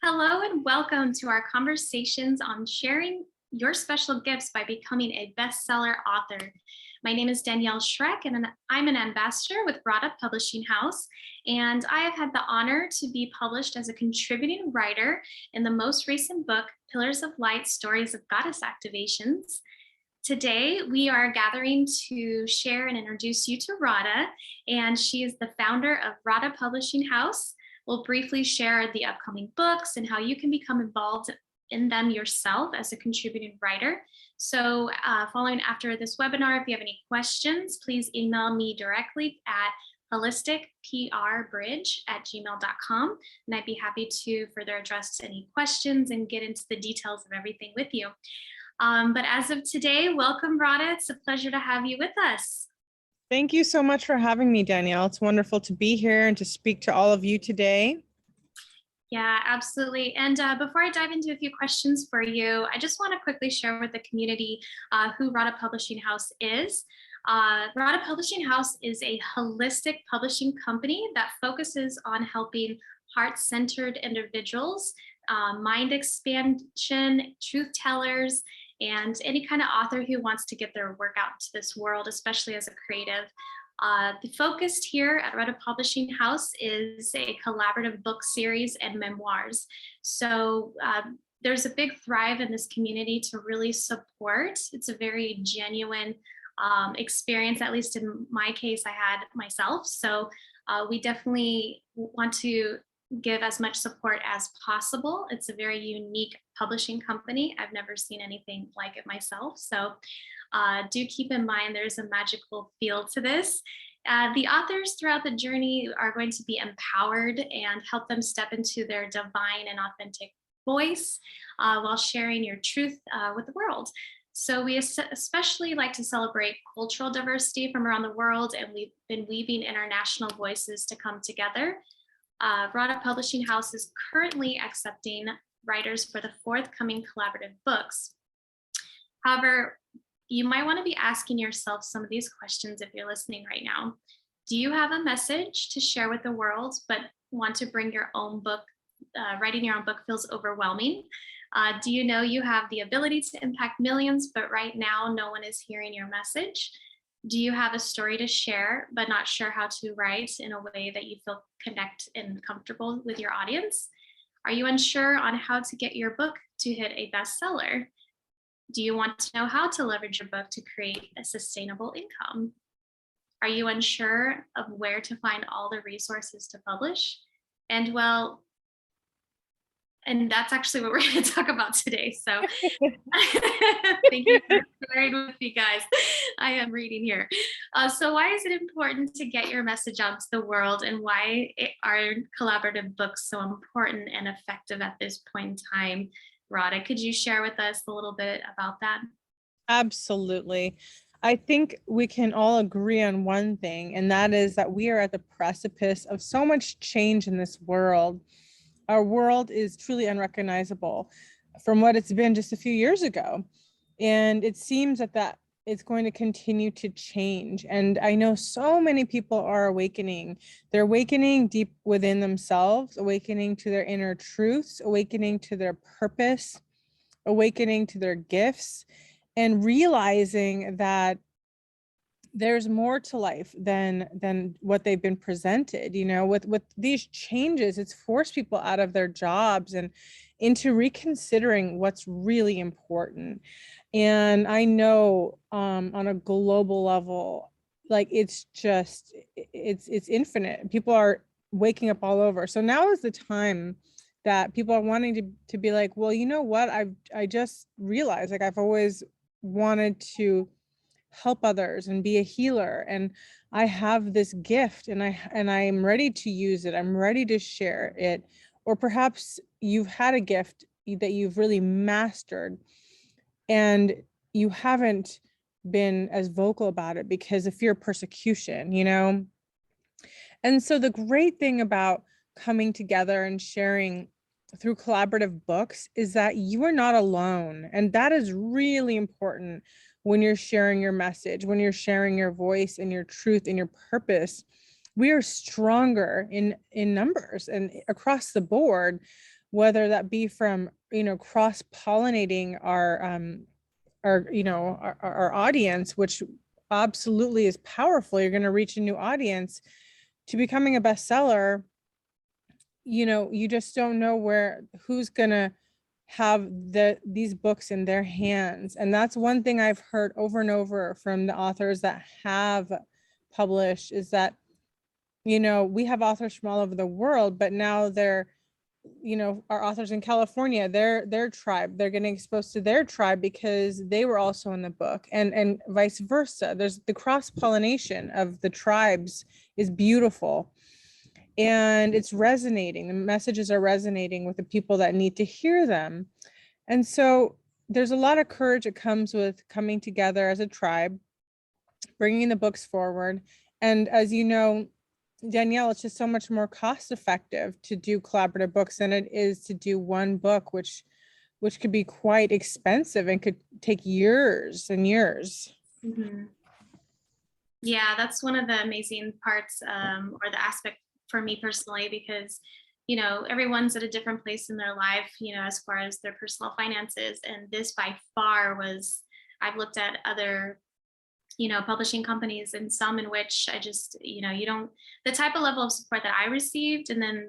Hello and welcome to our conversations on sharing your special gifts by becoming a bestseller author. My name is Danielle Schreck, and I'm an ambassador with Brought Up Publishing House. And I have had the honor to be published as a contributing writer in the most recent book, Pillars of Light Stories of Goddess Activations. Today, we are gathering to share and introduce you to Radha, and she is the founder of Radha Publishing House. We'll briefly share the upcoming books and how you can become involved in them yourself as a contributing writer. So following after this webinar, if you have any questions, please email me directly at holisticprbridge@gmail.com. And I'd be happy to further address any questions and get into the details of everything with you. But as of today, welcome, Radha. It's a pleasure to have you with us. Thank you so much for having me, Danielle. It's wonderful to be here and to speak to all of you today. Yeah, absolutely. And before I dive into a few questions for you, I just want to quickly share with the community who Radha Publishing House is. Radha Publishing House is a holistic publishing company that focuses on helping heart-centered individuals, mind expansion, truth tellers, and any kind of author who wants to get their work out into this world, especially as a creative. The focus here at Radha Publishing House is a collaborative book series and memoirs. So there's a big thrive in this community to really support. It's a very genuine experience, at least in my case, I had myself. So we definitely want to give as much support as possible. It's a very unique publishing company. I've never seen anything like it myself. So do keep in mind there's a magical feel to this. The authors throughout the journey are going to be empowered and help them step into their divine and authentic voice while sharing your truth with the world. So we especially like to celebrate cultural diversity from around the world, and we've been weaving international voices to come together. Radha Publishing House is currently accepting writers for the forthcoming collaborative books. However, you might want to be asking yourself some of these questions if you're listening right now. Do you have a message to share with the world, but want to bring your own book? Writing your own book feels overwhelming. Do you know you have the ability to impact millions, but right now no one is hearing your message? Do you have a story to share, but not sure how to write in a way that you feel connect and comfortable with your audience? Are you unsure on how to get your book to hit a bestseller? Do you want to know how to leverage your book to create a sustainable income? Are you unsure of where to find all the resources to publish? And that's actually what we're going to talk about today. So thank you for sharing with me, guys. I am reading here. So why is it important to get your message out to the world, and why are collaborative books so important and effective at this point in time? Radha, could you share with us a little bit about that? Absolutely. I think we can all agree on one thing, and that is that we are at the precipice of so much change in this world. Our world is truly unrecognizable from what it's been just a few years ago. And it seems that it's going to continue to change. And I know so many people are awakening. They're awakening deep within themselves, awakening to their inner truths, awakening to their purpose, awakening to their gifts, and realizing that there's more to life than what they've been presented. You know, with these changes, it's forced people out of their jobs and into reconsidering what's really important. And I know on a global level, like it's infinite. People are waking up all over. So now is the time that people are wanting to be like, well, you know what? I just realized, like, I've always wanted to help others and be a healer, and I have this gift, and I'm ready to use it. I'm ready to share it. Or perhaps you've had a gift that you've really mastered and you haven't been as vocal about it because of fear of persecution, you know? And so the great thing about coming together and sharing through collaborative books is that you are not alone. And that is really important when you're sharing your message, when you're sharing your voice and your truth and your purpose. We are stronger in numbers and across the board whether that be from, cross-pollinating our audience, which absolutely is powerful. You're going to reach a new audience, to becoming a bestseller. You just don't know who's going to have these books in their hands. And that's one thing I've heard over and over from the authors that have published, is that, we have authors from all over the world, but now they're, our authors in California, their tribe, they're getting exposed to their tribe because they were also in the book, and vice versa. There's the cross-pollination of the tribes is beautiful, and it's resonating. The messages are resonating with the people that need to hear them. And so there's a lot of courage that comes with coming together as a tribe, bringing the books forward. And as you know, Danielle, it's just so much more cost effective to do collaborative books than it is to do one book, which could be quite expensive and could take years and years. Mm-hmm. Yeah, that's one of the amazing parts, or the aspect for me personally, because everyone's at a different place in their life, as far as their personal finances. And this by far was, I've looked at other publishing companies, and some in which I just, you don't, the type of level of support that I received, and then,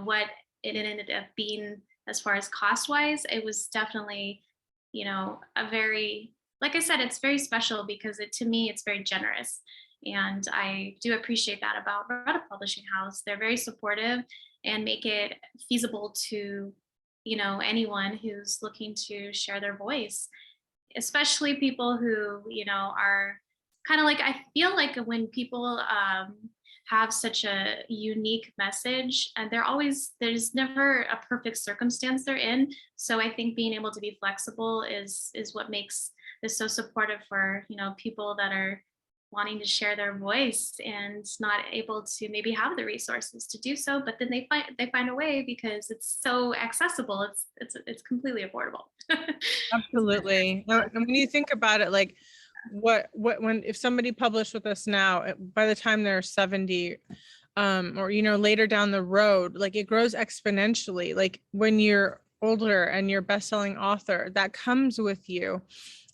what it ended up being as far as cost wise, it was definitely, a very, like I said, it's very special because to me, it's very generous. And I do appreciate that about Rudder Publishing House. They're very supportive and make it feasible to, anyone who's looking to share their voice, especially people who are kind of like, I feel like when people have such a unique message, and there's never a perfect circumstance they're in. So I think being able to be flexible is what makes this so supportive for people that are wanting to share their voice and not able to maybe have the resources to do so, but then they find a way because it's so accessible. It's completely affordable. Absolutely. And when you think about it, like when if somebody published with us now, by the time they're 70, or later down the road, like it grows exponentially. Like when you're older and you're best-selling author, that comes with you.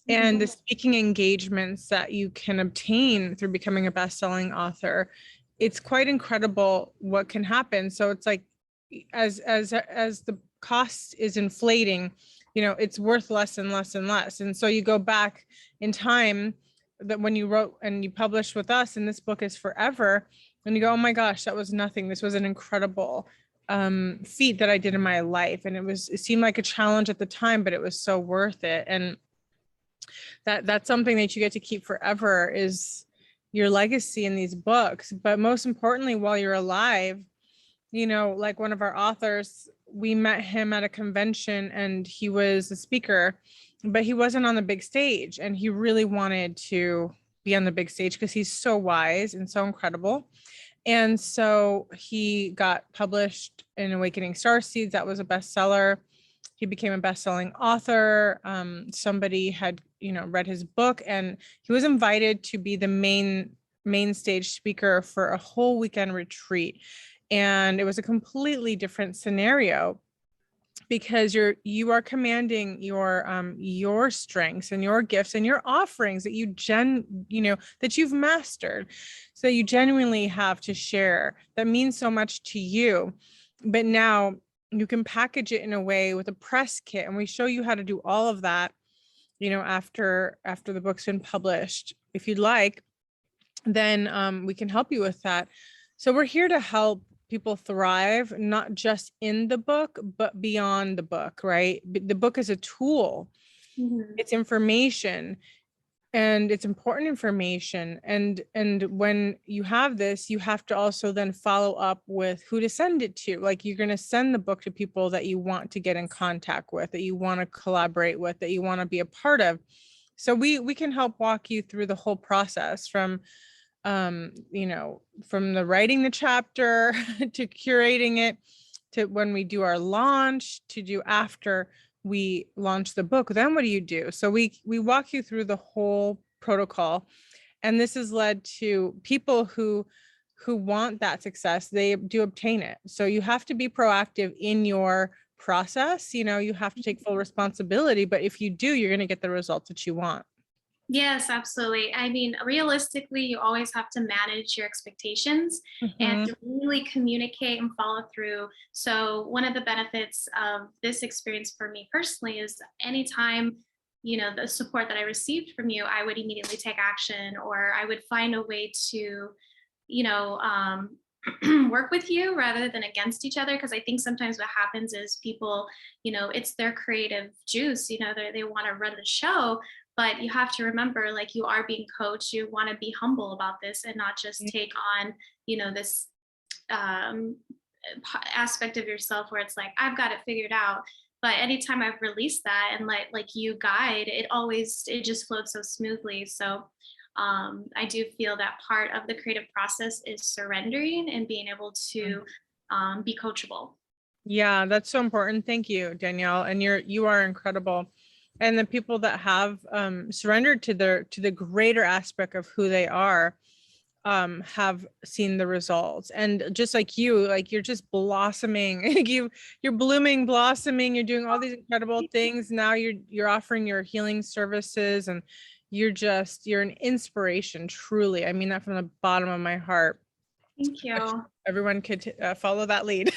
And the speaking engagements that you can obtain through becoming a best-selling author, it's quite incredible what can happen. So it's like, as the cost is inflating, it's worth less and less and less. And so you go back in time, that when you wrote and you published with us, and this book is forever, and you go, oh my gosh, that was nothing. This was an incredible feat that I did in my life. And it seemed like a challenge at the time, but it was so worth it. And that's something that you get to keep forever, is your legacy in these books. But most importantly, while you're alive, like one of our authors, we met him at a convention and he was a speaker, but he wasn't on the big stage, and he really wanted to be on the big stage because he's so wise and so incredible. And so he got published in Awakening Starseeds. That was a bestseller. He became a best-selling author. Somebody had, read his book, and he was invited to be the main stage speaker for a whole weekend retreat. And it was a completely different scenario, because you are commanding your strengths and your gifts and your offerings that that you've mastered. So you genuinely have to share. That means so much to you. But now you can package it in a way with a press kit, and we show you how to do all of that, after the book's been published. If you'd like, then we can help you with that. So we're here to help people thrive, not just in the book, but beyond the book, right? The book is a tool. Mm-hmm. It's information, and it's important information. And when you have this, you have to also then follow up with who to send it to. Like, you're going to send the book to people that you want to get in contact with, that you want to collaborate with, that you want to be a part of. So we can help walk you through the whole process, from from the writing the chapter to curating it, to when we do our launch, to do after we launch the book. Then what do you do? So we walk you through the whole protocol. And this has led to people who want that success. They do obtain it. So you have to be proactive in your process. You have to take full responsibility, but if you do, you're going to get the results that you want. Yes, absolutely. I mean, realistically, you always have to manage your expectations and Mhm. really communicate and follow through. So, one of the benefits of this experience for me personally is anytime, the support that I received from you, I would immediately take action, or I would find a way to, you know, um, work with you rather than against each other. Because I think sometimes what happens is people, it's their creative juice, they want to run the show, but you have to remember, like, you are being coached. You want to be humble about this and not just take on this um, aspect of yourself where it's like, I've got it figured out. But anytime I've released that and like you guide, it just flows so smoothly. So I do feel that part of the creative process is surrendering and being able to be coachable. Yeah, that's so important. Thank you, Danielle. And you are incredible. And the people that have surrendered to the greater aspect of who they are have seen the results. And just like you, like, you're just blossoming. Like, you're blooming, blossoming, you're doing all these incredible things. Now you're offering your healing services, and you're an inspiration, truly. I mean that from the bottom of my heart. Thank I wish you. everyone could follow that lead.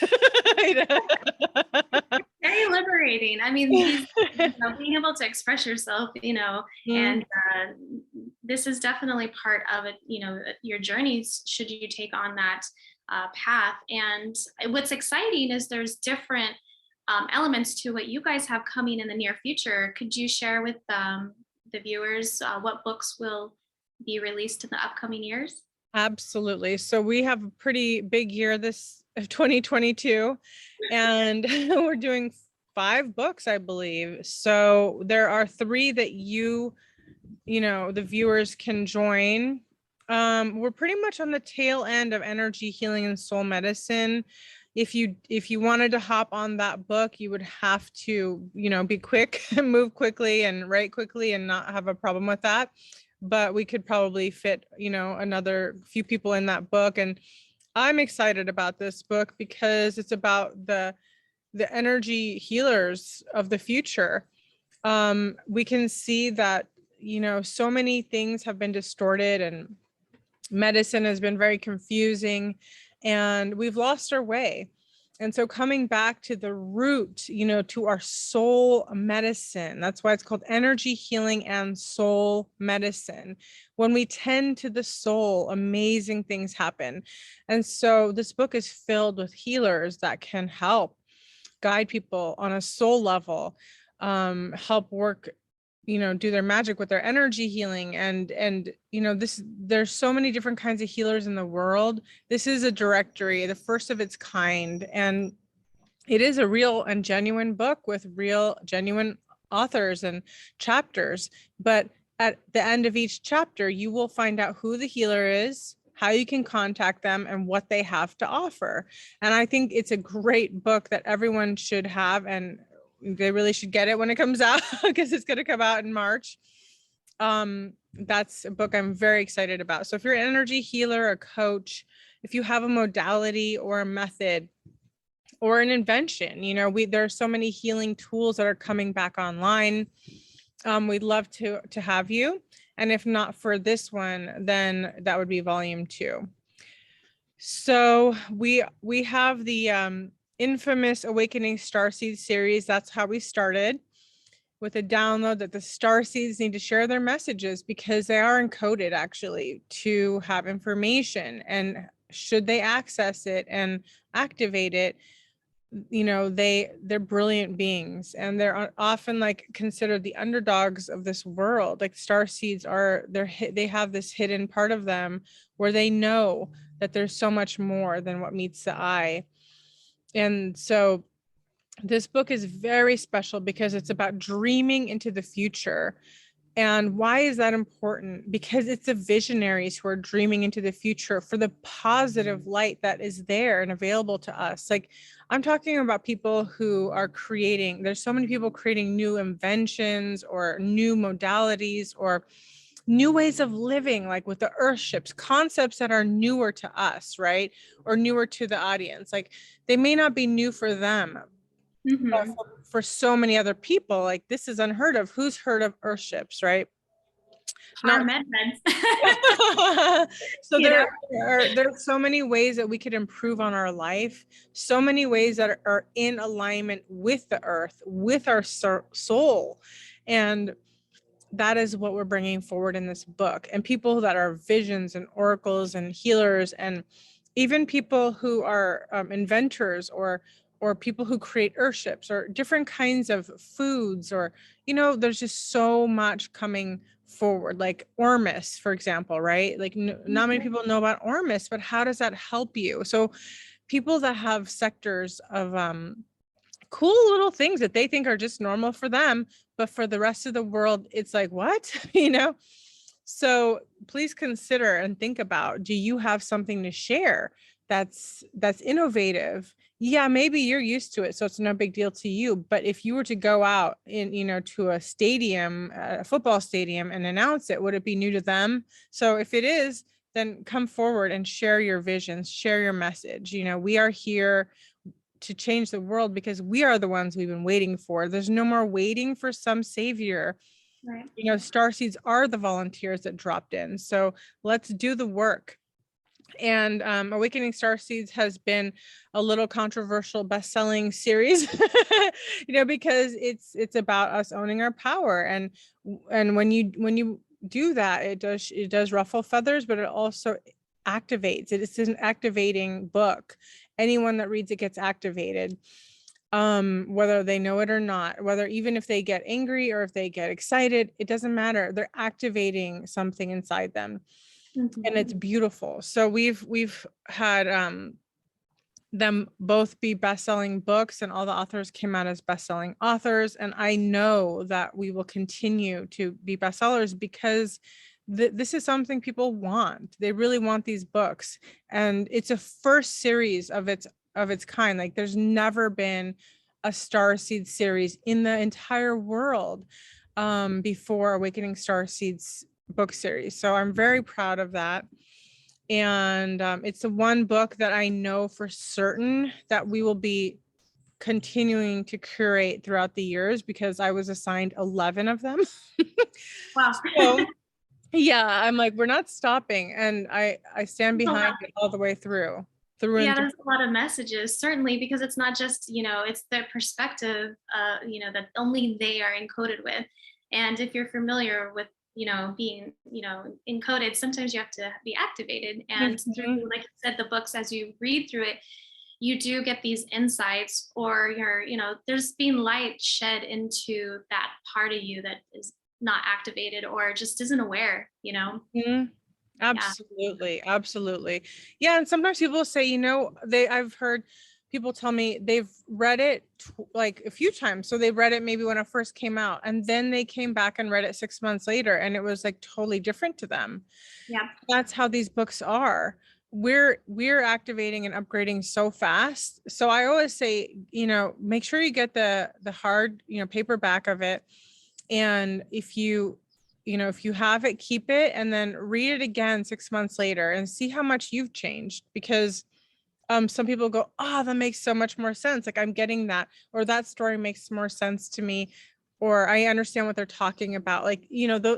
Very liberating. I mean, being able to express yourself, Mhm. and this is definitely part of it, your journeys should you take on that path. And what's exciting is there's different elements to what you guys have coming in the near future. Could you share with the viewers what books will be released in the upcoming years? Absolutely. So we have a pretty big year this 2022, and we're doing 5 books, I believe. So there are 3 that the viewers can join. We're pretty much on the tail end of energy healing and soul medicine. If you wanted to hop on that book, you would have to, be quick and move quickly and write quickly and not have a problem with that. But we could probably fit, another few people in that book. And I'm excited about this book because it's about the energy healers of the future. We can see that, so many things have been distorted, and medicine has been very confusing, and we've lost our way. And so coming back to the root, to our soul medicine, that's why it's called energy healing and soul medicine. When we tend to the soul, amazing things happen. And so this book is filled with healers that can help guide people on a soul level, help work, do their magic with their energy healing. And there's so many different kinds of healers in the world. This is a directory, the first of its kind, and it is a real and genuine book with real genuine authors and chapters. But at the end of each chapter, you will find out who the healer is, how you can contact them, and what they have to offer. And I think it's a great book that everyone should have, and they really should get it when it comes out, because it's going to come out in March. That's a book I'm very excited about. So if you're an energy healer, a coach, if you have a modality or a method or an invention, there are so many healing tools that are coming back online. We'd love to have you. And if not for this one, then that would be volume 2. So we have the infamous Awakening Starseed series. That's how we started, with a download that the starseeds need to share their messages, because they are encoded actually to have information. And should they access it and activate it, they're brilliant beings, and they're often like considered the underdogs of this world. Like, star seeds they have this hidden part of them where they know that there's so much more than what meets the eye. And so this book is very special because it's about dreaming into the future. And why is that important? Because it's the visionaries who are dreaming into the future for the positive light that is there and available to us. Like, I'm talking about people who are there's so many people creating new inventions or new modalities or new ways of living, like with the earth ships, concepts that are newer to us, right? Or newer to the audience. Like, they may not be new for them, Hmm. For so many other people, like this is unheard of. Who's heard of earthships, right? Not Meds. so You know, there's so many ways that we could improve on our life, so many ways that are in alignment with the earth, with our soul. And that is what we're bringing forward in this book. And people that are visions and oracles and healers, and even people who are inventors, or people who create earthships or different kinds of foods, or there's just so much coming forward, like Ormus, for example, right? Like not many people know about Ormus, but how does that help you? So people that have sectors of cool little things that they think are just normal for them, but for the rest of the world it's like, what? So please consider and think about, do you have something to share that's innovative? Yeah, maybe you're used to it, so it's no big deal to you, but if you were to go out in to a stadium, a football stadium, and announce it, would it be new to them? So if it is, then come forward and share your visions, share your message. We are here to change the world because we are the ones we've been waiting for. There's no more waiting for some savior. right. Starseeds are the volunteers that dropped in. So let's do the work. And Awakening Starseeds has been a little controversial best-selling series, because it's about us owning our power. And when you do that, it does ruffle feathers, but it also activates. It's an activating book. Anyone that reads it gets activated, whether they know it or not, whether even if they get angry or if they get excited, it doesn't matter. They're activating something inside them. And it's beautiful. So we've had them both be best-selling books, and all the authors came out as best-selling authors. And I know that we will continue to be bestsellers because this is something people want. They really want these books, and it's a first series of its kind. Like there's never been a Starseed series in the entire world before Awakening Starseeds book series. So I'm very proud of that. And it's the one book that I know for certain that we will be continuing to curate throughout the years, because I was assigned 11 of them. Wow. So yeah, I'm like, we're not stopping, and I stand behind it all the way through Yeah, and through. there's a lot of messages, certainly, because it's not just, it's the perspective, that only they are encoded with. And if you're familiar with, being, encoded, sometimes you have to be activated. And through, like you said, the books, as you read through it, you do get these insights, or there's being light shed into that part of you that is not activated or just isn't aware. Absolutely. Absolutely. Yeah. And sometimes people say, I've heard people tell me they've read it like a few times. So they read it maybe when it first came out, and then they came back and read it 6 months later, and it was like totally different to them. Yeah. That's how these books are. We're activating and upgrading so fast. So I always say, make sure you get the hard, paperback of it. And if you have it, keep it, and then read it again 6 months later and see how much you've changed. Because some people go, oh, that makes so much more sense. Like I'm getting that, or that story makes more sense to me, or I understand what they're talking about. Like,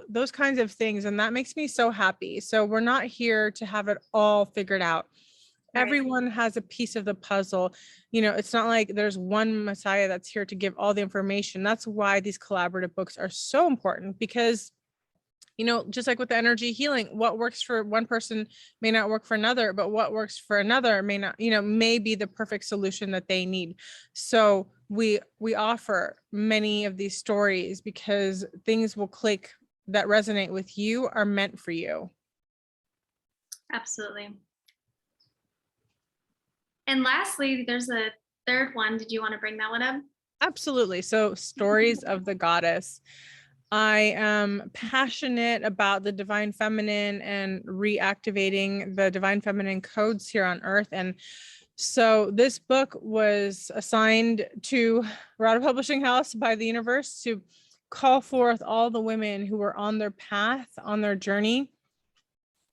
those kinds of things. And that makes me so happy. So we're not here to have it all figured out. Right. Everyone has a piece of the puzzle. It's not like there's one Messiah that's here to give all the information. That's why these collaborative books are so important, because just like with the energy healing, what works for one person may not work for another, but what works for another may not, may be the perfect solution that they need. So we offer many of these stories because things will click that resonate with you, are meant for you. Absolutely. And lastly, there's a third one. Did you want to bring that one up? Absolutely. So Stories of the Goddess. I am passionate about the divine feminine and reactivating the divine feminine codes here on earth. And so this book was assigned to Rada Publishing House by the universe to call forth all the women who were on their path, on their journey,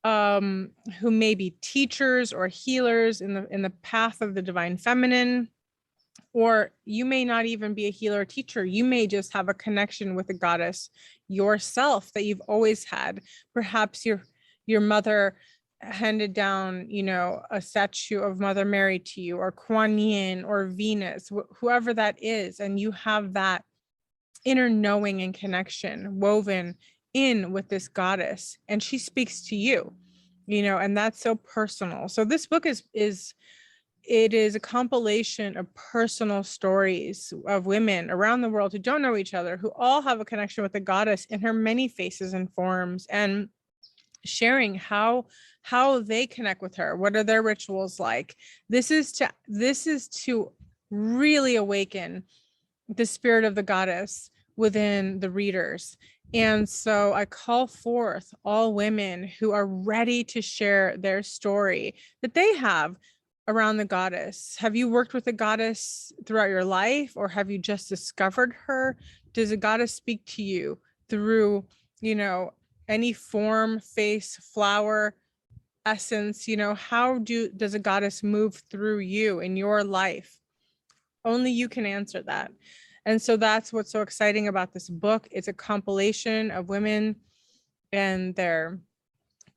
who may be teachers or healers in the path of the divine feminine, Or you may not even be a healer or teacher. You may just have a connection with the goddess yourself that you've always had. Perhaps your mother handed down, a statue of Mother Mary to you, or Kuan Yin, or Venus, whoever that is, and you have that inner knowing and connection woven in with this goddess, and she speaks to you, and that's so personal. So this book is it is a compilation of personal stories of women around the world who don't know each other, who all have a connection with the goddess in her many faces and forms, and sharing how they connect with her. What are their rituals like? This is to really awaken the spirit of the goddess within the readers. And so I call forth all women who are ready to share their story that they have around the goddess. Have you worked with the goddess throughout your life, or have you just discovered her? Does the goddess speak to you through, any form, face, flower, essence? How does a goddess move through you in your life? Only you can answer that. And so that's what's so exciting about this book. It's a compilation of women and their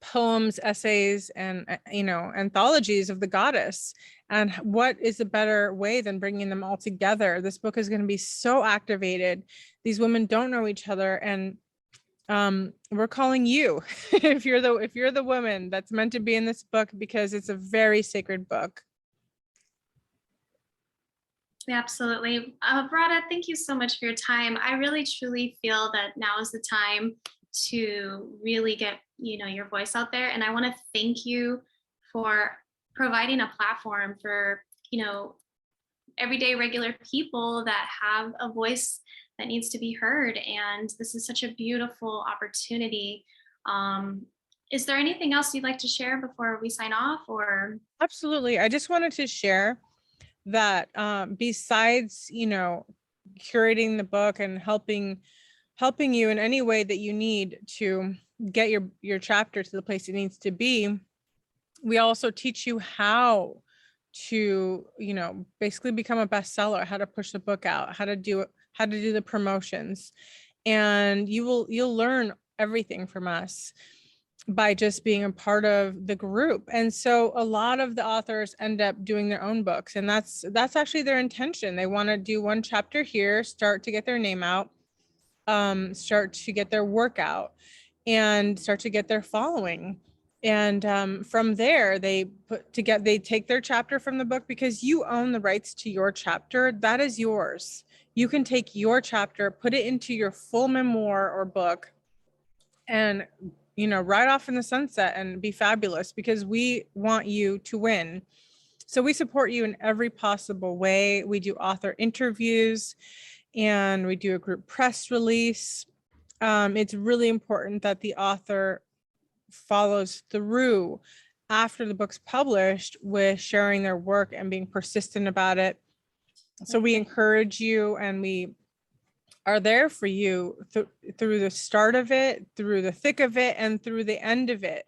poems, essays, and anthologies of the goddess. And what is a better way than bringing them all together? This book is going to be so activated. These women don't know each other, and we're calling you if you're the woman that's meant to be in this book, because it's a very sacred book. Absolutely. Rada, thank you so much for your time. I really truly feel that now is the time to really get, your voice out there. And I want to thank you for providing a platform for, everyday regular people that have a voice that needs to be heard. And this is such a beautiful opportunity. Is there anything else you'd like to share before we sign off? Or Absolutely. I just wanted to share that besides, curating the book and helping you in any way that you need to get your chapter to the place it needs to be, we also teach you how to, basically become a bestseller, how to push the book out, how to do the promotions. And you'll learn everything from us by just being a part of the group. And so a lot of the authors end up doing their own books, and that's actually their intention. They want to do one chapter here, start to get their name out, start to get their work out, and start to get their following. And from there, they take their chapter from the book, because you own the rights to your chapter. That is yours. You can take your chapter, put it into your full memoir or book, and ride off in the sunset and be fabulous, because we want you to win. So we support you in every possible way. We do author interviews, and we do a group press release. It's really important that the author follows through after the book's published with sharing their work and being persistent about it. So we encourage you, and we are there for you through the start of it, through the thick of it, and through the end of it.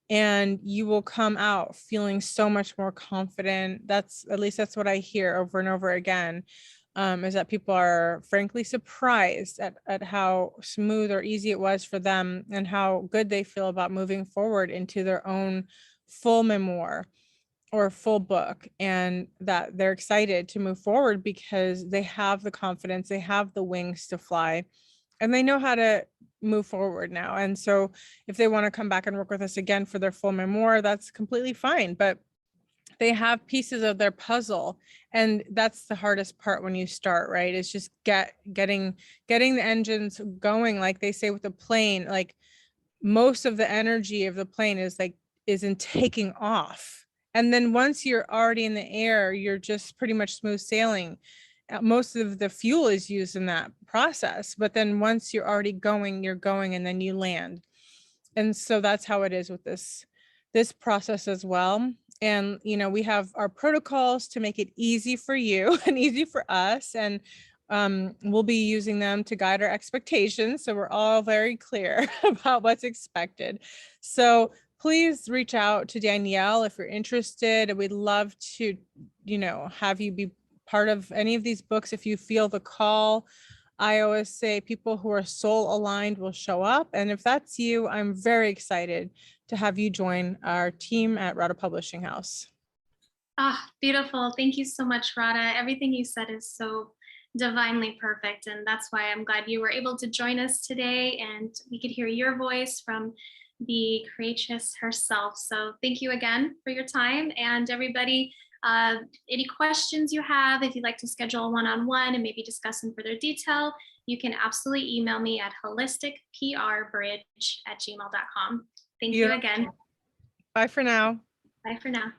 And you will come out feeling so much more confident. At least that's what I hear over and over again, is that people are frankly surprised at how smooth or easy it was for them, and how good they feel about moving forward into their own full memoir or full book, and that they're excited to move forward because they have the confidence, they have the wings to fly, and they know how to move forward now. And so if they want to come back and work with us again for their full memoir, that's completely fine. But they have pieces of their puzzle, and that's the hardest part when you start, right? It's just getting the engines going, like they say with the plane. Like, most of the energy of the plane is in taking off. And then once you're already in the air, you're just pretty much smooth sailing. Most of the fuel is used in that process, but then once you're already going, you're going, and then you land. And so that's how it is with this process as well. And we have our protocols to make it easy for you and easy for us, and we'll be using them to guide our expectations, so we're all very clear about what's expected. So please reach out to Danielle if you're interested. We'd love to have you be part of any of these books, if you feel the call, I always say people who are soul aligned will show up. And if that's you, I'm very excited to have you join our team at Rada Publishing House. Ah, beautiful. Thank you so much, Rada. Everything you said is so divinely perfect. And that's why I'm glad you were able to join us today and we could hear your voice from the creatress herself. So thank you again for your time. And everybody, any questions you have, if you'd like to schedule a one-on-one and maybe discuss in further detail, you can absolutely email me at holisticprbridge@gmail.com. Thank you again. Bye for now. Bye for now.